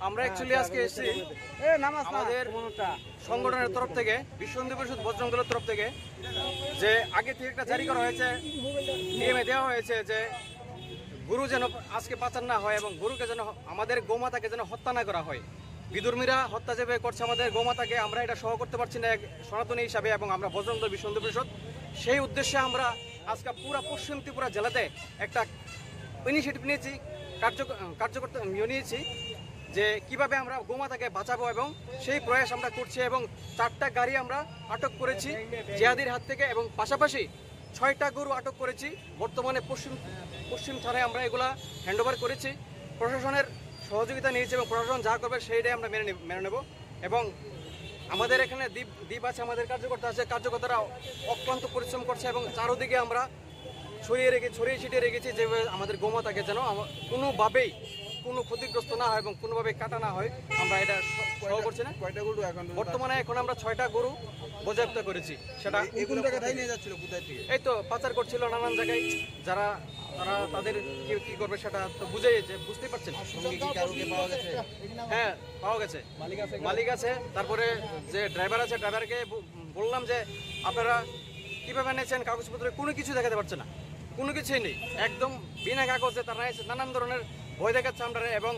আমরা অ্যাকচুয়ালি আজকে এসেছি আমাদের সংগঠনের তরফ থেকে বিশ্ব হিন্দু পরিষদ বজরং দলের তরফ থেকে যে আগে থেকে একটা জারি করা হয়েছে, নিয়মে দেওয়া হয়েছে যে গরু যেন আজকে পাচার না হয় এবং গরুকে যেন আমাদের গোমাতাকে যেন হত্যা না করা হয়। বিধর্মীরা হত্যা যেভাবে করছে আমাদের গোমাতাকে, আমরা এটা সহ করতে পারছি না সনাতনী হিসাবে, এবং আমরা বজরং দল বিশ্ব হিন্দু পরিষদ সেই উদ্দেশ্যে আমরা আজকে পুরা পশ্চিম ত্রিপুরা জেলাতে একটা ইনিশিয়েটিভ নিয়েছি, কার্যকর্তা নিয়েছি যে কিভাবে আমরা গোমাতাকে বাঁচাবো, এবং সেই প্রয়াস আমরা করছি। এবং 4টা গাড়ি আমরা আটক করেছি জিহাদির হাত থেকে, এবং পাশাপাশি 6টা গরু আটক করেছি। বর্তমানে পশ্চিম থানায় আমরা এগুলা হ্যান্ডওভার করেছি, প্রশাসনের সহযোগিতা নিয়েছি এবং প্রশাসন যা করবে সেইটাই আমরা মেনে নেব। এবং আমাদের এখানে দ্বীপ আছে, আমাদের কার্যকর্তা আছে, কার্যকর্তারা অক্লান্ত পরিশ্রম করছে এবং চারোদিকে আমরা ছড়িয়ে ছিটিয়ে রেখেছি যেভাবে আমাদের গোমাতাকে যেন কোনোভাবেই কোনো ক্ষতিগ্রস্ত না হয় এবং কোনোভাবে কাটা না হয়। আমরা এটা সহ করছি না। কয়টা গরু এখন বর্তমানে এখন আমরা 6টা গরু বাজেয়াপ্ত করেছি। সেটা কোন জায়গায় নিয়ে যাচ্ছিল, কোথায় থেকে? এই তো পাচার করছিল নানান জায়গায়। তারা তাদের কি করবে সেটা তো বুঝতেই পারছেন। হ্যাঁ, পাওয়া গেছে, মালিক আছে। তারপরে যে ড্রাইভার আছে, ড্রাইভারকে বললাম যে আপনারা কিভাবে নিয়েছেন, কাগজপত্রে কোনো কিছু দেখাতে পারছে না, কোনো কিছুই নেই, একদম বিনা কাগজে তারা নানান ধরনের ভয় দেখাচ্ছে আমরা এবং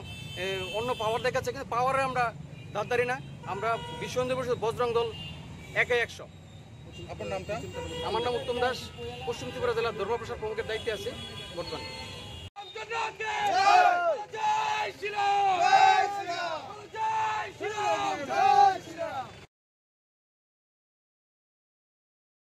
অন্য পাওয়ার দেখাচ্ছে, কিন্তু পাওয়ারে আমরা দাঁড়ারি না। আমরা বিশ্ব হিন্দু পরিষদ বজরং দল 1-100। আপনার নামটা? আমার নাম উত্তম দাস, পশ্চিম ত্রিপুরা জেলার ধর্মপ্রসার প্রমুখের দায়িত্বে আছি বর্তমানে।